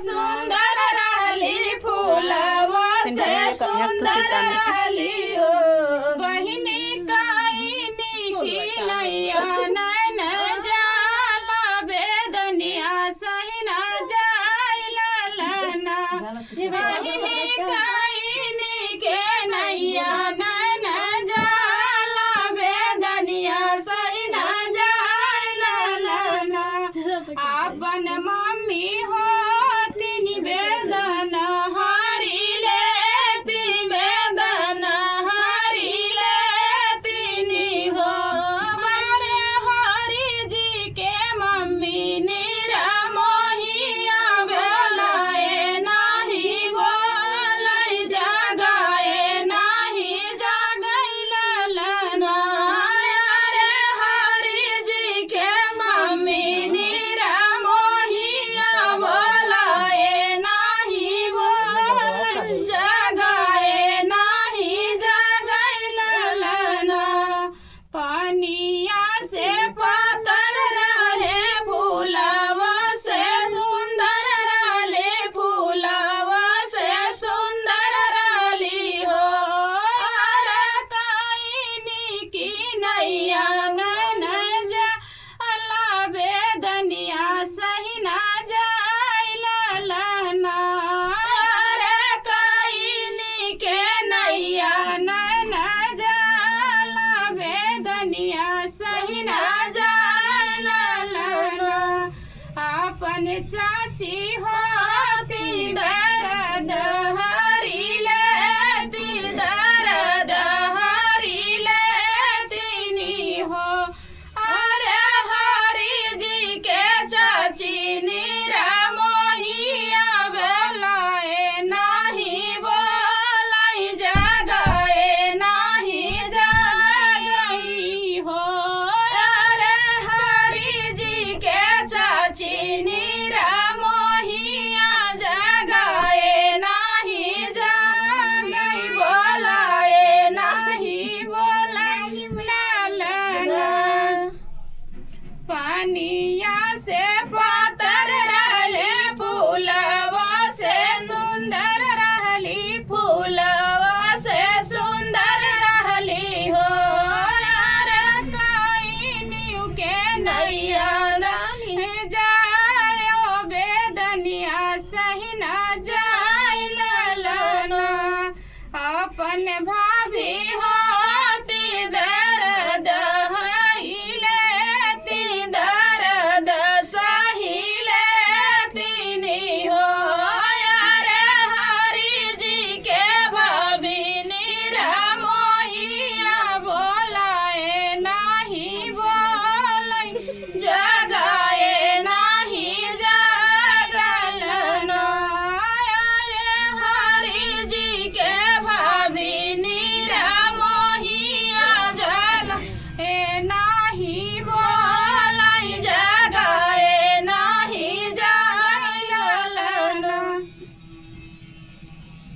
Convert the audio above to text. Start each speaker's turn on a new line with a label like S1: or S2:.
S1: सुंदर रहली फूलवा से सुंदर रहली हो बहिनी काइनी की नैया नैन जाला बेदनिया सही न जाइला लना बहिनी काइनी के नैया नैन जाला बेदनिया सही न जाइला लना अपन मम्मी हो तिनी बेदन हारी ले तिनी बेदन हारी ले तिनी हो मारे हरि जी के मम्मी नीरा मोहिया बोलाए नाही बोलाई जगाए नाही जगैला लना रे हरि जी के मम्मी नीरा मोहिया बोलाए नाही बोलाई जगाए नाही जगैला लना पानिया से पातर रहे फूलवा से सुंदर रहले फूलवा से सुंदर रहली हो अरे काइनी की नैया नैन जा अल्लाह बेदनिया सही ना जाइला लना अरे काइनी के नैया नैन जाला बेदनिया सही ना जाइला लना अपन चाची होती दर्द हरी लेती दर्द हरी लेती हो अरे हरि जी के चाची नीरा मोहिया बोलाए नाही बोलाई जगाए नाही जगई हो अरे हरि जी के चाची नीरा मोहिया जगाए नाही जगई बोलाए नाही बोलाई लालना पानिया से पातर रहले फूलवा से सुंदर रहली फूलवा से सुंदर रहली हो अरे काइनी के नैया रानी जायो बेदनिया सही न